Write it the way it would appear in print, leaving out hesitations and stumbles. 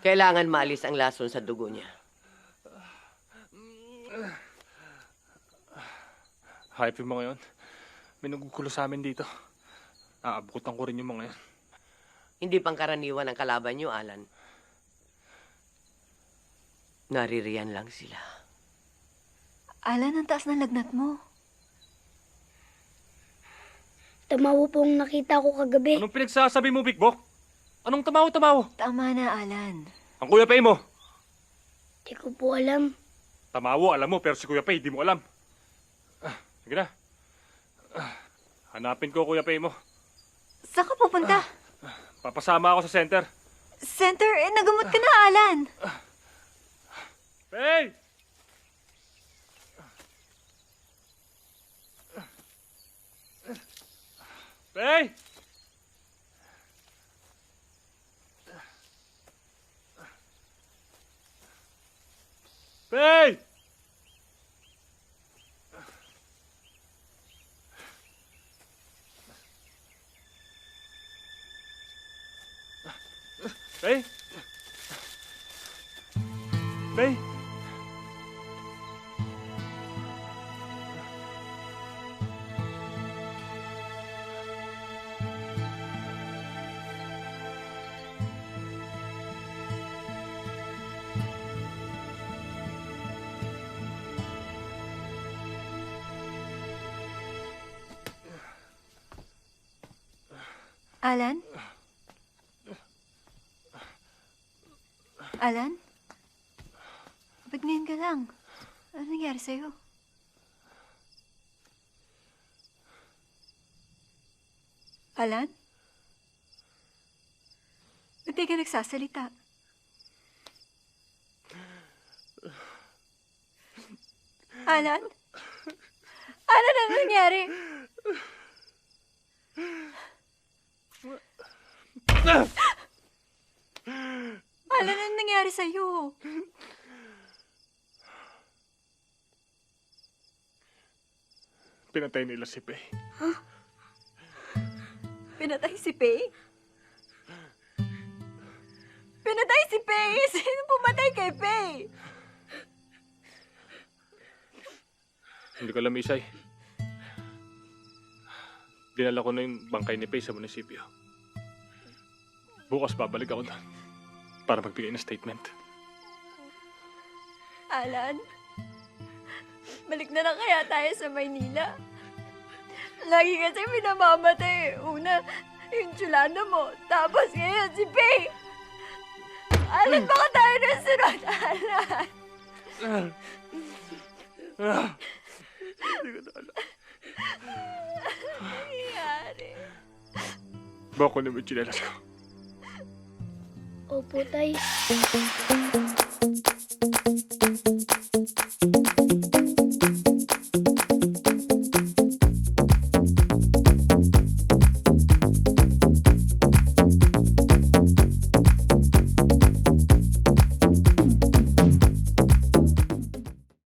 Kailangan maalis ang lason sa dugo niya. Hayop yung mga yun. May nagugulo sa amin dito. Aabutan ko rin yung mga yun. Hindi pangkaraniwan ang kalaban niyo, Alan. Naririyan lang sila. Alan, ang taas ng lagnat mo. Tamawo pong nakita ko kagabi. Anong pinagsasabi mo, Big Bok? Anong tamaw-tamaw? Tama na, Alan. Ang Kuya Pay mo. Di ko po alam. Tamawo, alam mo, pero si Kuya Pay, di mo alam. Sige na. Hanapin ko, Kuya Pay mo. Saan ka pupunta? Papasama ako sa center. Center, nagamot ka na, Alan. Pay! Pay! Pay! Pay! Pay! Alan? Alan? Ba't ngayon ka lang? Ano nangyari sa'yo? Alan? Ba't di ka nagsasalita? Alan? Alan, ano nangyari? Alan, ano nangyari sa'yo? Pinatay nila si Pay. Pinatay si Pay? Pinatay si Pay? Sino pumatay kay Pay? Hindi ko alam, Isay. Dinala ko na yung bangkay ni Pay sa munisipyo. Bukas babalik ako doon para magbigay ng statement. Alan, balik na lang kaya tayo sa Maynila. Lagi kasi pinamamatay. Una, yung tsulana mo. Tapos ngayon, si Pay. Alan, baka tayo nasunod, Alan. Hindi ko na alam. Ano nangyari? Bako na yung chinelas ko. Opo, tay.